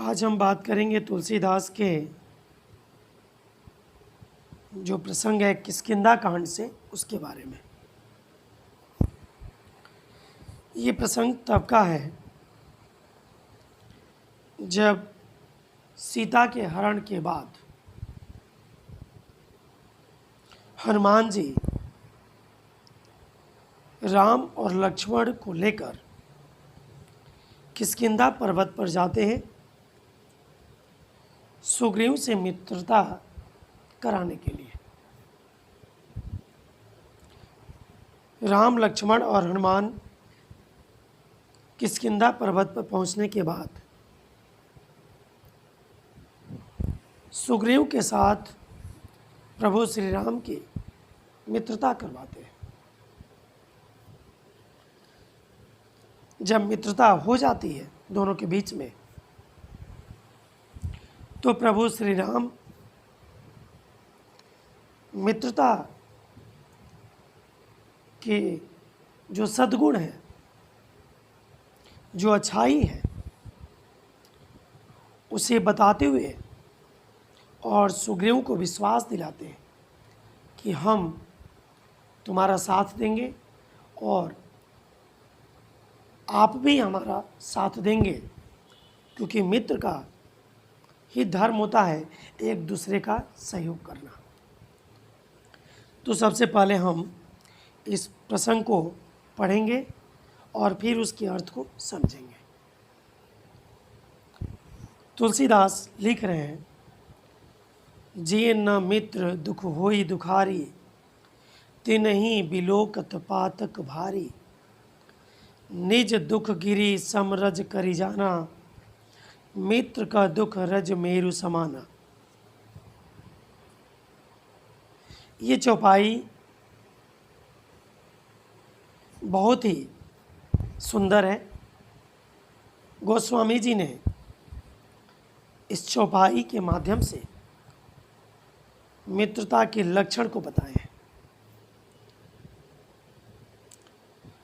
आज हम बात करेंगे तुलसीदास के जो प्रसंग है किष्किंधा कांड से उसके बारे में। ये प्रसंग तब का है जब सीता के हरण के बाद हनुमान जी राम और लक्ष्मण को लेकर किष्किंधा पर्वत पर जाते हैं सुग्रीव से मित्रता कराने के लिए। राम, लक्ष्मण और हनुमान किष्किंधा पर्वत पर पहुंचने के बाद सुग्रीव के साथ प्रभु श्री राम की मित्रता करवाते हैं। जब मित्रता हो जाती है दोनों के बीच में, तो प्रभु श्री राम मित्रता के जो सद्गुण हैं, जो अच्छाई है, उसे बताते हुए और सुग्रीव को विश्वास दिलाते हैं कि हम तुम्हारा साथ देंगे और आप भी हमारा साथ देंगे, क्योंकि मित्र का ही धर्म होता है एक दूसरे का सहयोग करना। तो सबसे पहले हम इस प्रसंग को पढ़ेंगे और फिर उसके अर्थ को समझेंगे। तुलसीदास लिख रहे हैं, जिय न मित्र दुख होई दुखारी, तिनहि बिलोकत पातक भारी। निज दुख गिरी समरज करि जाना, मित्र का दुख रज मेरु समाना। ये चौपाई बहुत ही सुंदर है। गोस्वामी जी ने इस चौपाई के माध्यम से मित्रता के लक्षण को बताए हैं।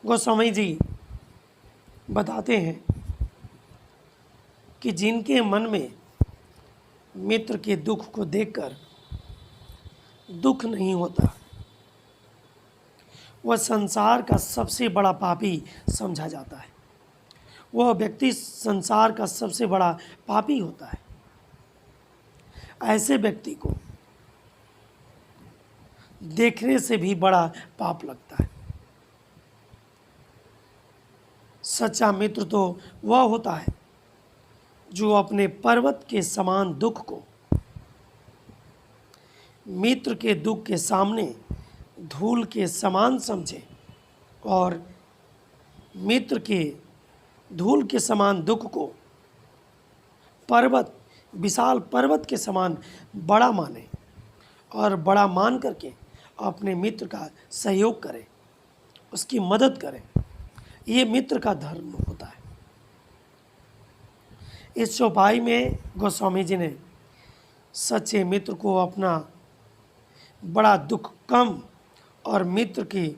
गोस्वामी जी बताते हैं कि जिनके मन में मित्र के दुख को देखकर दुख नहीं होता, वह संसार का सबसे बड़ा पापी समझा जाता है। वह व्यक्ति संसार का सबसे बड़ा पापी होता है। ऐसे व्यक्ति को देखने से भी बड़ा पाप लगता है। सच्चा मित्र तो वह होता है जो अपने पर्वत के समान दुख को मित्र के दुख के सामने धूल के समान समझे और मित्र के धूल के समान दुख को पर्वत, विशाल पर्वत के समान बड़ा माने और बड़ा मान करके अपने मित्र का सहयोग करे, उसकी मदद करे। ये मित्र का धर्म होता है। इस चौपाई में गोस्वामी जी ने सच्चे मित्र को अपना बड़ा दुख कम और मित्र की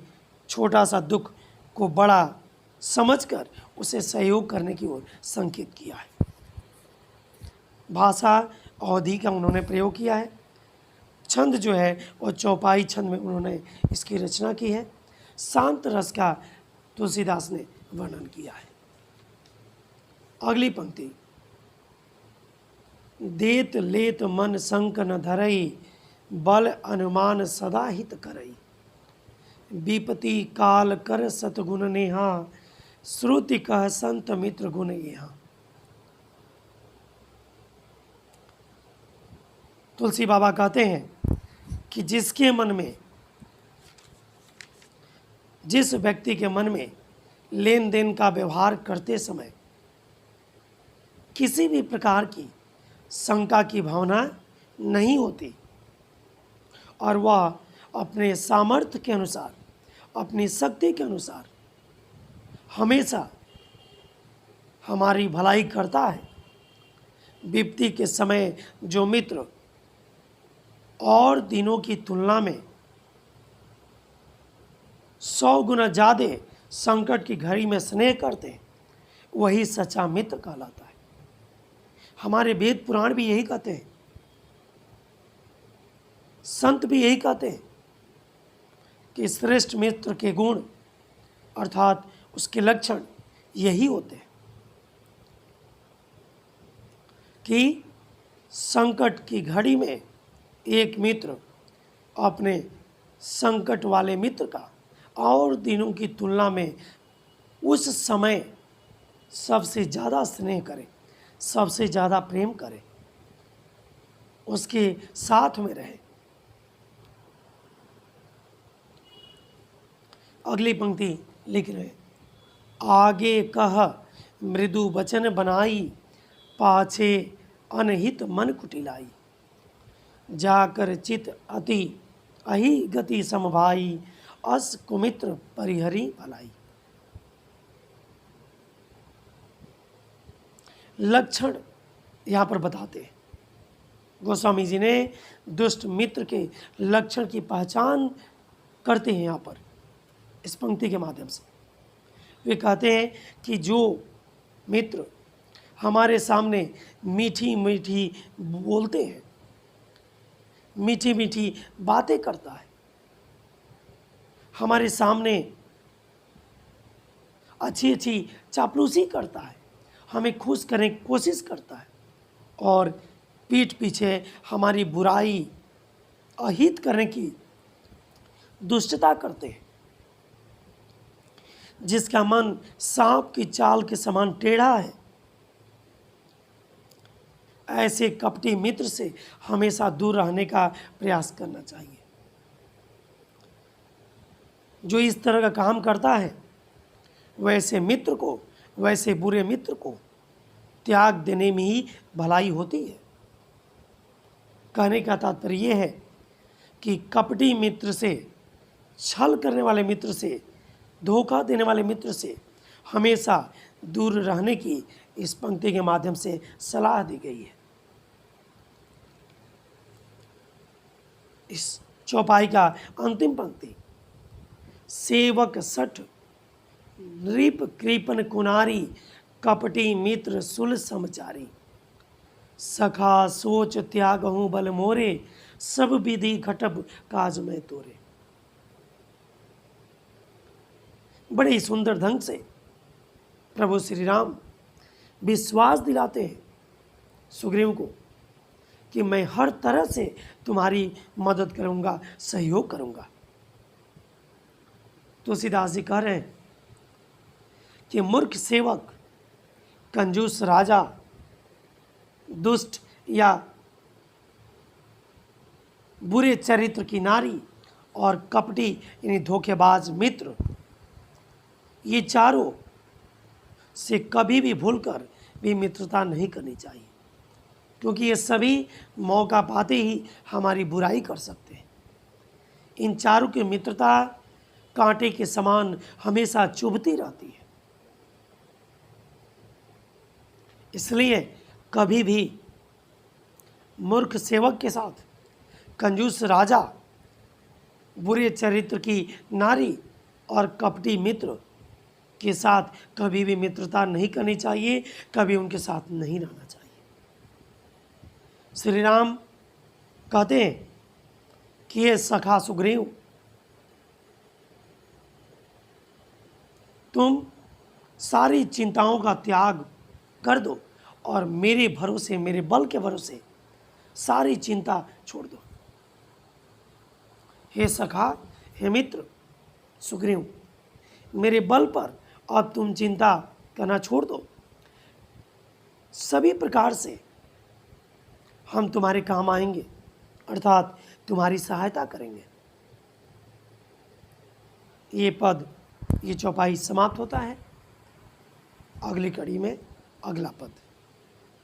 छोटा सा दुख को बड़ा समझकर उसे सहयोग करने की ओर संकेत किया है। भाषा अवधि का उन्होंने प्रयोग किया है। छंद जो है वो चौपाई छंद में उन्होंने इसकी रचना की है। शांत रस का तुलसीदास ने वर्णन किया है। अगली पंक्ति, देत लेत मन संक न धरई, बल अनुमान सदा हित करई। विपति काल कर सतगुण नेहा, श्रुति कह संत मित्र गुण येहा। तुलसी बाबा कहते हैं कि जिसके मन में, जिस व्यक्ति के मन में लेन देन का व्यवहार करते समय किसी भी प्रकार की शंका की भावना नहीं होती और वह अपने सामर्थ्य के अनुसार, अपनी शक्ति के अनुसार हमेशा हमारी भलाई करता है, विपत्ति के समय जो मित्र और दिनों की तुलना में 100 गुना ज़्यादा संकट की घड़ी में स्नेह करते हैं, वही सच्चा मित्र कहलाता है। हमारे वेद पुराण भी यही कहते हैं, संत भी यही कहते हैं कि श्रेष्ठ मित्र के गुण अर्थात उसके लक्षण यही होते हैं कि संकट की घड़ी में एक मित्र अपने संकट वाले मित्र का और दिनों की तुलना में उस समय सबसे ज़्यादा स्नेह करे, सबसे ज़्यादा प्रेम करे, उसके साथ में रहे। अगली पंक्ति लिख रहे हैं, आगे कह मृदु वचन बनाई, पाछे अनहित मन कुटिलाई, जाकर चित अति अहि गति समभाई, अस कुमित्र परिहरी भलाई। लक्षण यहाँ पर बताते हैं, गोस्वामी जी ने दुष्ट मित्र के लक्षण की पहचान करते हैं यहाँ पर इस पंक्ति के माध्यम से। वे कहते हैं कि जो मित्र हमारे सामने मीठी मीठी बोलते हैं, मीठी मीठी बातें करता है, हमारे सामने अच्छी अच्छी चापलूसी करता है, हमें खुश करने की कोशिश करता है और पीठ पीछे हमारी बुराई अहित करने की दुष्टता करते हैं, जिसका मन सांप की चाल के समान टेढ़ा है, ऐसे कपटी मित्र से हमेशा दूर रहने का प्रयास करना चाहिए। जो इस तरह का काम करता है वैसे मित्र को, वैसे बुरे मित्र को त्याग देने में ही भलाई होती है। कहने का तात्पर्य यह है कि कपटी मित्र से, छल करने वाले मित्र से, धोखा देने वाले मित्र से हमेशा दूर रहने की इस पंक्ति के माध्यम से सलाह दी गई है। इस चौपाई का अंतिम पंक्ति, सेवक सठ नृप कृपन कुनारी, कपटी मित्र सुल समचारी, सखा सोच त्यागहूँ बल मोरे, सब विधि घटब काज में तोरे। बड़े ही सुंदर ढंग से प्रभु श्री राम विश्वास दिलाते हैं सुग्रीव को कि मैं हर तरह से तुम्हारी मदद करूंगा, सहयोग करूंगा। तुलसीदास जी कह रहे हैं कि मूर्ख सेवक, कंजूस राजा, दुष्ट या बुरे चरित्र की नारी और कपटी यानी धोखेबाज मित्र, ये चारों से कभी भी भूलकर भी मित्रता नहीं करनी चाहिए, क्योंकि ये सभी मौका पाते ही हमारी बुराई कर सकते हैं। इन चारों की मित्रता कांटे के समान हमेशा चुभती रहती है। इसलिए कभी भी मूर्ख सेवक के साथ, कंजूस राजा, बुरे चरित्र की नारी और कपटी मित्र के साथ कभी भी मित्रता नहीं करनी चाहिए, कभी उनके साथ नहीं रहना चाहिए। श्री राम कहते हैं कि ये सखा सुग्रीव, तुम सारी चिंताओं का त्याग कर दो और मेरे भरोसे, मेरे बल के भरोसे सारी चिंता छोड़ दो। हे सखा, हे मित्र सुग्रीव, मेरे बल पर अब तुम चिंता करना छोड़ दो। सभी प्रकार से हम तुम्हारे काम आएंगे, अर्थात तुम्हारी सहायता करेंगे। ये पद, ये चौपाई समाप्त होता है। अगली कड़ी में अगला पद।